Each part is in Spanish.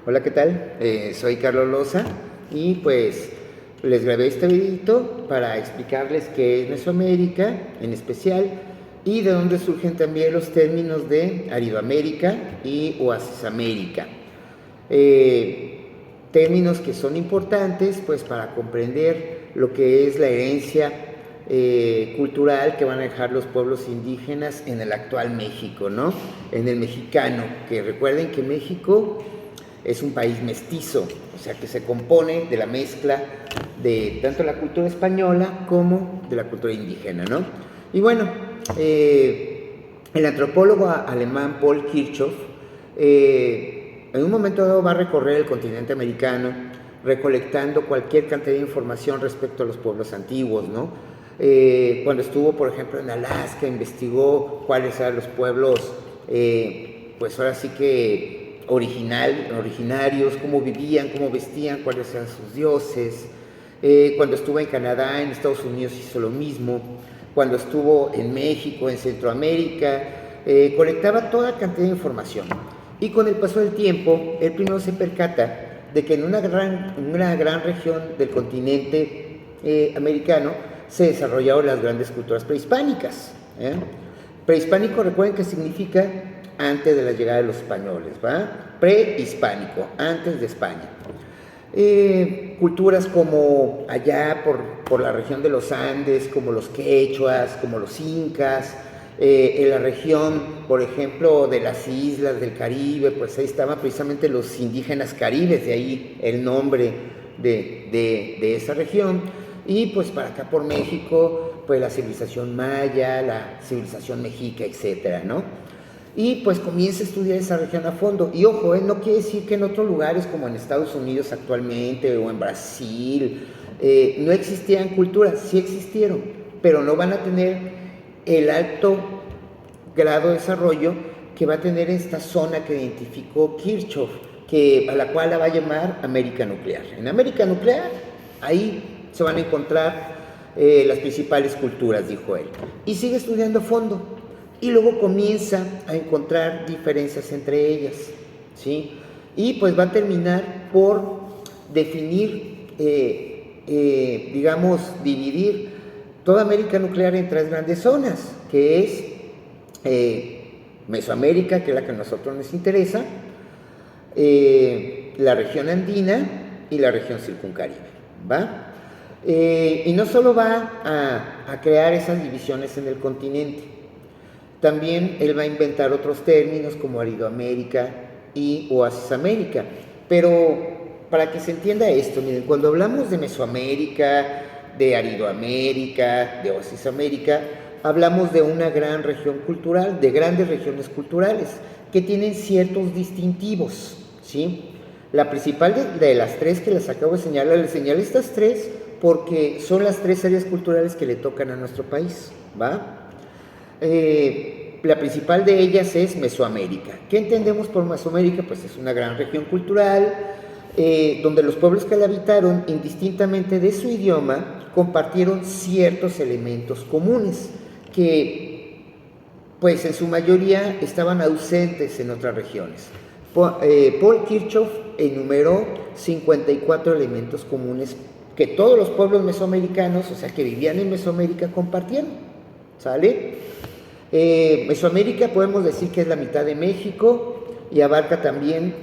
Hola, ¿qué tal? Soy Carlos Loza y pues les grabé este videito para explicarles qué es Mesoamérica en especial y de dónde surgen también los términos de Aridoamérica y Oasisamérica. Términos que son importantes pues para comprender lo que es la herencia cultural que van a dejar los pueblos indígenas en el actual México, ¿no? En el mexicano, que recuerden que México es un país mestizo, o sea que se compone de la mezcla de tanto la cultura española como de la cultura indígena, ¿no? Y bueno, el antropólogo alemán Paul Kirchhoff en un momento dado va a recorrer el continente americano recolectando cualquier cantidad de información respecto a los pueblos antiguos, ¿no? Cuando estuvo, por ejemplo, en Alaska, investigó cuáles eran los pueblos, pues ahora sí que originarios, cómo vivían, cómo vestían, cuáles eran sus dioses. Cuando estuvo en Canadá, en Estados Unidos hizo lo mismo. Cuando estuvo en México, en Centroamérica, colectaba toda cantidad de información. Y con el paso del tiempo, él primero se percata de que en una gran región del continente americano se desarrollaron las grandes culturas prehispánicas. Prehispánico, recuerden que significa antes de la llegada de los españoles, ¿va? Prehispánico, antes de España. Culturas como allá por la región de los Andes, como los quechuas, como los incas, en la región, por ejemplo, de las islas del Caribe, pues ahí estaban precisamente los indígenas caribes, de ahí el nombre de esa región. Y pues para acá por México, pues la civilización maya, la civilización mexica, etcétera, ¿no? Y pues comienza a estudiar esa región a fondo. Y ojo, no quiere decir que en otros lugares como en Estados Unidos actualmente o en Brasil no existían culturas, sí existieron, pero no van a tener el alto grado de desarrollo que va a tener esta zona que identificó Kirchhoff, a la cual la va a llamar América Nuclear. En América Nuclear, ahí se van a encontrar las principales culturas, dijo él. Y sigue estudiando a fondo. Y luego comienza a encontrar diferencias entre ellas, ¿sí? Y pues va a terminar por definir, digamos, dividir toda América Nuclear en tres grandes zonas, que es Mesoamérica, que es la que a nosotros nos interesa, la región andina y la región circuncaribe, ¿va? Y no solo va a crear esas divisiones en el continente, también él va a inventar otros términos como Aridoamérica y Oasisamérica. Pero para que se entienda esto, miren, cuando hablamos de Mesoamérica, de Aridoamérica, de Oasisamérica, hablamos de una gran región cultural, de grandes regiones culturales, que tienen ciertos distintivos, ¿sí? La principal de las tres que les acabo de señalar, les señalo estas tres porque son las tres áreas culturales que le tocan a nuestro país, ¿va? La principal de ellas es Mesoamérica. ¿Qué entendemos por Mesoamérica? Pues es una gran región cultural donde los pueblos que la habitaron, indistintamente de su idioma, compartieron ciertos elementos comunes que, pues en su mayoría, estaban ausentes en otras regiones. Paul Kirchhoff enumeró 54 elementos comunes que todos los pueblos mesoamericanos, o sea, que vivían en Mesoamérica, compartieron, ¿sale? Mesoamérica podemos decir que es la mitad de México y abarca también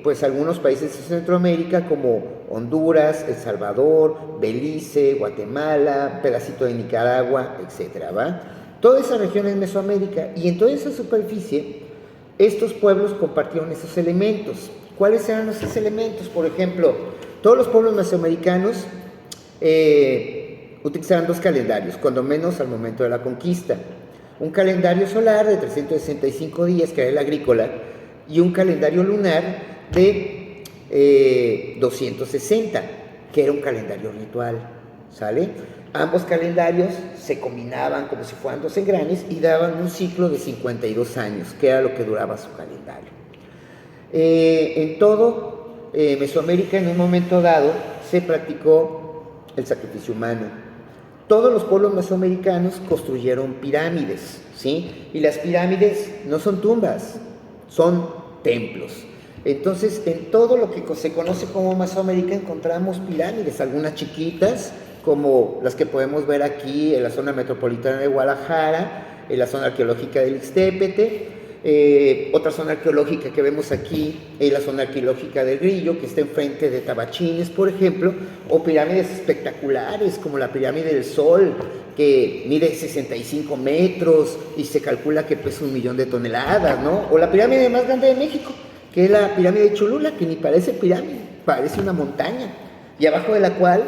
pues algunos países de Centroamérica como Honduras, El Salvador, Belice, Guatemala, pedacito de Nicaragua, etcétera, ¿va? Toda esa región es Mesoamérica y en toda esa superficie estos pueblos compartieron esos elementos. ¿Cuáles eran esos elementos? Por ejemplo, todos los pueblos mesoamericanos utilizaban dos calendarios, cuando menos al momento de la conquista. Un calendario solar de 365 días, que era el agrícola, y un calendario lunar de 260, que era un calendario ritual, ¿sale? Ambos calendarios se combinaban como si fueran dos engranes y daban un ciclo de 52 años, que era lo que duraba su calendario. En todo Mesoamérica, en un momento dado, se practicó el sacrificio humano. Todos los pueblos mesoamericanos construyeron pirámides, ¿sí? Y las pirámides no son tumbas, son templos. Entonces, en todo lo que se conoce como Mesoamérica encontramos pirámides, algunas chiquitas, como las que podemos ver aquí en la zona metropolitana de Guadalajara, en la zona arqueológica del Ixtépetl. Otra zona arqueológica que vemos aquí es la zona arqueológica del Grillo, que está enfrente de Tabachines, por ejemplo, o pirámides espectaculares como la pirámide del Sol, que mide 65 metros y se calcula que pesa 1.000.000 de toneladas, ¿no? O la pirámide más grande de México, que es la pirámide de Cholula, que ni parece pirámide, parece una montaña, y abajo de la cual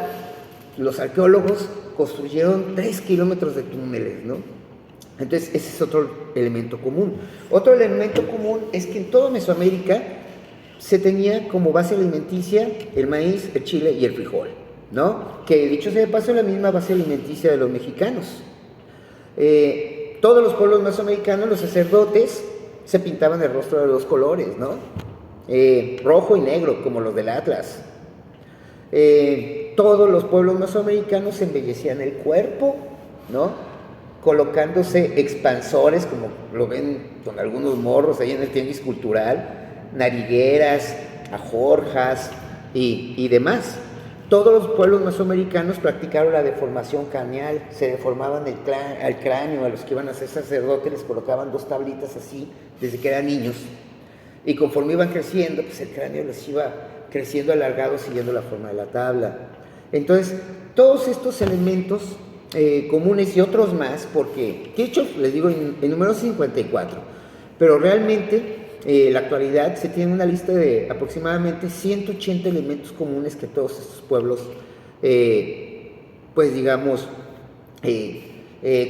los arqueólogos construyeron 3 kilómetros de túneles, ¿no? Entonces, ese es otro elemento común. Otro elemento común es que en toda Mesoamérica se tenía como base alimenticia el maíz, el chile y el frijol, ¿no? Que dicho sea de paso, es la misma base alimenticia de los mexicanos. Todos los pueblos mesoamericanos, los sacerdotes, se pintaban el rostro de dos colores, ¿no? Rojo y negro, como los del Atlas. Todos los pueblos mesoamericanos se embellecían el cuerpo, ¿no? Colocándose expansores, como lo ven con algunos morros ahí en el tianguis cultural, narigueras, ajorjas y demás. Todos los pueblos mesoamericanos practicaron la deformación craneal, se deformaban el cráneo, a los que iban a ser sacerdotes les colocaban 2 tablitas así desde que eran niños, y conforme iban creciendo, pues el cráneo les iba creciendo alargado siguiendo la forma de la tabla. Entonces, todos estos elementos comunes y otros más, porque, de hecho, les digo, en número 54, pero realmente, en la actualidad, se tiene una lista de aproximadamente 180 elementos comunes que todos estos pueblos, pues digamos,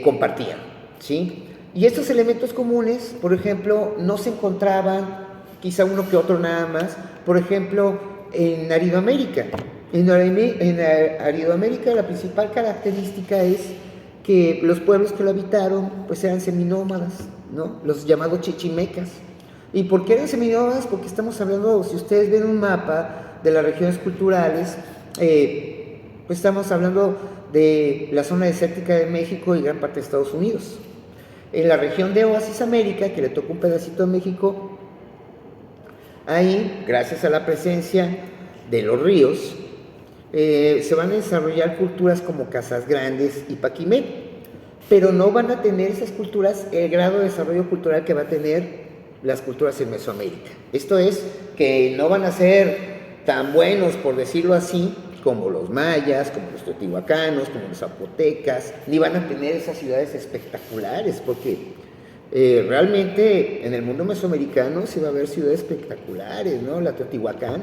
compartían, ¿sí? Y estos elementos comunes, por ejemplo, no se encontraban, quizá uno que otro nada más, por ejemplo, en Aridoamérica. En Aridoamérica la principal característica es que los pueblos que lo habitaron pues eran seminómadas, ¿no? Los llamados chichimecas. ¿Y por qué eran seminómadas? Porque estamos hablando, si ustedes ven un mapa de las regiones culturales, pues estamos hablando de la zona desértica de México y gran parte de Estados Unidos. En la región de Oasis América, que le tocó un pedacito de México, ahí, gracias a la presencia de los ríos, se van a desarrollar culturas como Casas Grandes y Paquimé, pero no van a tener esas culturas el grado de desarrollo cultural que va a tener las culturas en Mesoamérica. Esto es, que no van a ser tan buenos, por decirlo así, como los mayas, como los teotihuacanos, como los zapotecas, ni van a tener esas ciudades espectaculares, porque realmente en el mundo mesoamericano se va a ver ciudades espectaculares, ¿no? La Teotihuacán,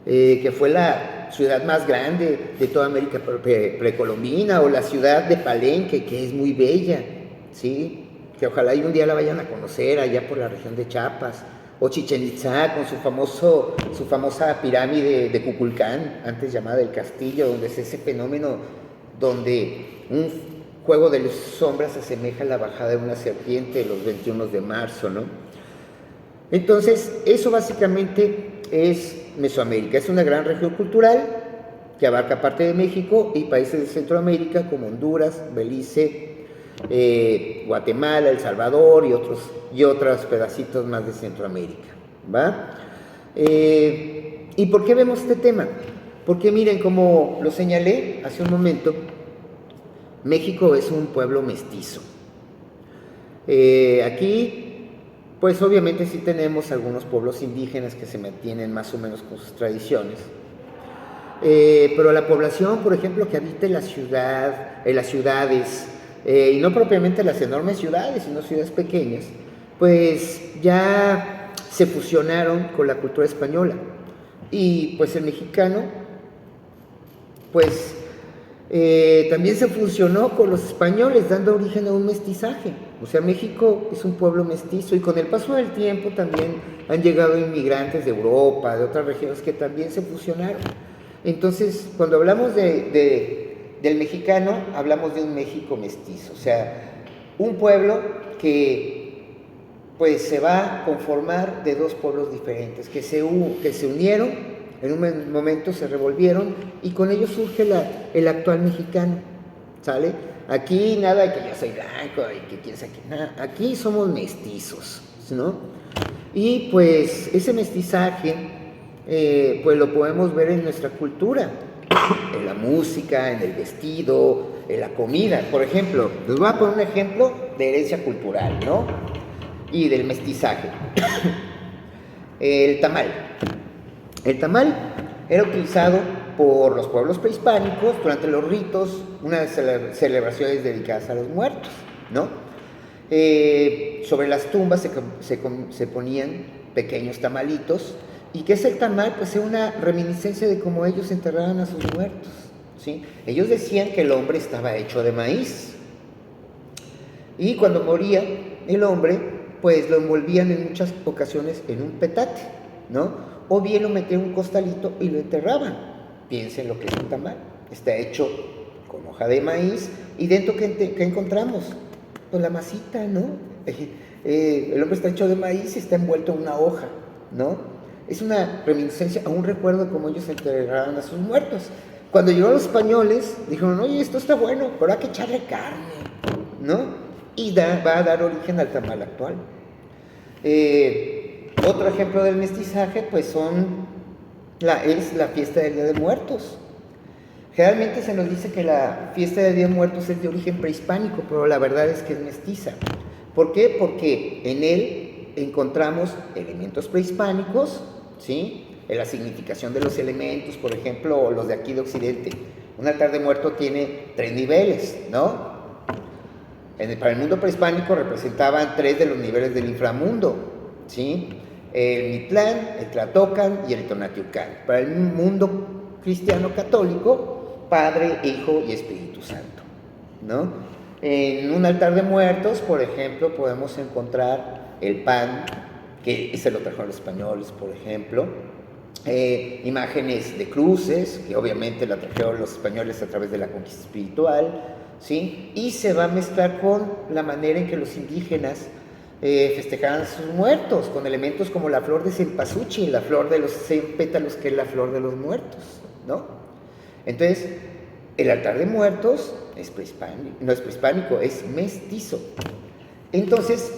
que fue la ciudad más grande de toda América precolombina, o la ciudad de Palenque, que es muy bella, ¿sí? Que ojalá y un día la vayan a conocer allá por la región de Chiapas, o Chichén Itzá con su famosa pirámide de Kukulcán, antes llamada el Castillo, donde es ese fenómeno donde un juego de luz y sombras asemeja a la bajada de una serpiente los 21 de marzo, ¿no? Entonces, eso básicamente es Mesoamérica. Es una gran región cultural que abarca parte de México y países de Centroamérica como Honduras, Belice, Guatemala, El Salvador y otros pedacitos más de Centroamérica, ¿va? ¿Y por qué vemos este tema? Porque miren, como lo señalé hace un momento, México es un pueblo mestizo. Aquí, pues obviamente sí tenemos algunos pueblos indígenas que se mantienen más o menos con sus tradiciones, pero la población, por ejemplo, que habita en las ciudades, y no propiamente las enormes ciudades, sino ciudades pequeñas, pues ya se fusionaron con la cultura española. Y pues el mexicano, pues también se fusionó con los españoles, dando origen a un mestizaje. O sea, México es un pueblo mestizo, y con el paso del tiempo también han llegado inmigrantes de Europa, de otras regiones que también se fusionaron. Entonces, cuando hablamos del mexicano, hablamos de un México mestizo, o sea, un pueblo que pues se va a conformar de dos pueblos diferentes, que se unieron, en un momento se revolvieron, y con ellos surge el actual mexicano, ¿sale? Aquí nada de que yo soy blanco y que quién sabe qué, nada, aquí somos mestizos, ¿no? Y pues ese mestizaje, pues lo podemos ver en nuestra cultura, en la música, en el vestido, en la comida. Por ejemplo, les voy a poner un ejemplo de herencia cultural, ¿no? Y del mestizaje. El tamal. El tamal era utilizado por los pueblos prehispánicos durante los ritos, unas celebraciones dedicadas a los muertos, ¿no? Sobre las tumbas se ponían pequeños tamalitos. ¿Y qué es el tamal? Pues es una reminiscencia de cómo ellos enterraban a sus muertos, ¿sí? Ellos decían que el hombre estaba hecho de maíz. Y cuando moría el hombre, pues lo envolvían en muchas ocasiones en un petate, ¿no? O bien lo metían en un costalito y lo enterraban. Piensen lo que es un tamal. Está hecho con hoja de maíz. ¿Y dentro qué encontramos? Pues la masita, ¿no? El hombre está hecho de maíz y está envuelto en una hoja, ¿no? Es una reminiscencia a un recuerdo de cómo ellos enterraban a sus muertos. Cuando llegaron los españoles, dijeron, oye, esto está bueno, pero hay que echarle carne, ¿no? Y va a dar origen al tamal actual. Otro ejemplo del mestizaje, pues es la fiesta del Día de Muertos. Generalmente se nos dice que la fiesta del Día de Muertos es de origen prehispánico, pero la verdad es que es mestiza. ¿Por qué? Porque en él encontramos elementos prehispánicos, ¿sí? En la significación de los elementos, por ejemplo, los de aquí de Occidente. Un altar de muerto tiene 3 niveles, ¿no? Para el mundo prehispánico representaban 3 de los niveles del inframundo, ¿sí? El Mictlán, el Tlatocan y el Tonatiuhcan. Para el mundo cristiano católico, Padre, Hijo y Espíritu Santo, ¿no? En un altar de muertos, por ejemplo, podemos encontrar el pan, que se lo trajeron los españoles, por ejemplo, imágenes de cruces, que obviamente la trajeron los españoles a través de la conquista espiritual, ¿sí? Y se va a mezclar con la manera en que los indígenas festejaban sus muertos, con elementos como la flor de cempasúchil, la flor de los 100 pétalos, que es la flor de los muertos, ¿no? Entonces, el altar de muertos no es prehispánico, es mestizo. Entonces,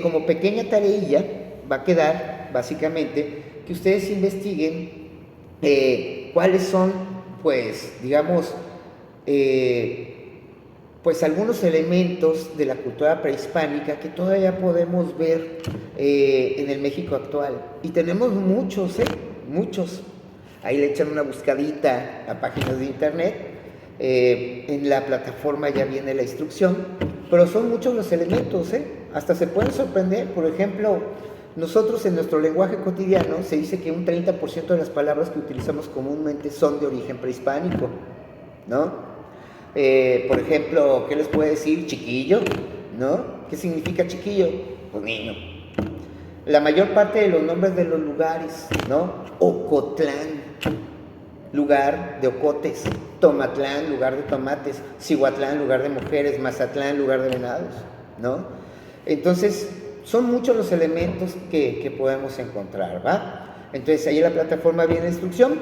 como pequeña tareilla, va a quedar básicamente que ustedes investiguen cuáles son, pues, digamos, pues algunos elementos de la cultura prehispánica que todavía podemos ver en el México actual. Y tenemos muchos, muchos. Ahí le echan una buscadita a páginas de internet. En la plataforma ya viene la instrucción, pero son muchos los elementos, hasta se pueden sorprender. Por ejemplo, nosotros en nuestro lenguaje cotidiano se dice que un 30% de las palabras que utilizamos comúnmente son de origen prehispánico, ¿no? Por ejemplo, ¿qué les puede decir? Chiquillo, ¿no? ¿Qué significa chiquillo? Pues niño. La mayor parte de los nombres de los lugares, ¿no? Ocotlán, lugar de ocotes. Tomatlán, lugar de tomates. Cihuatlán, lugar de mujeres. Mazatlán, lugar de venados, ¿no? Entonces, son muchos los elementos que podemos encontrar, ¿va? Entonces, ahí en la plataforma viene la instrucción.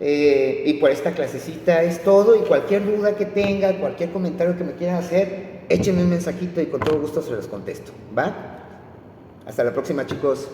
Y por esta clasecita es todo. Y cualquier duda que tenga, cualquier comentario que me quieran hacer, échenme un mensajito y con todo gusto se los contesto, ¿va? Hasta la próxima, chicos.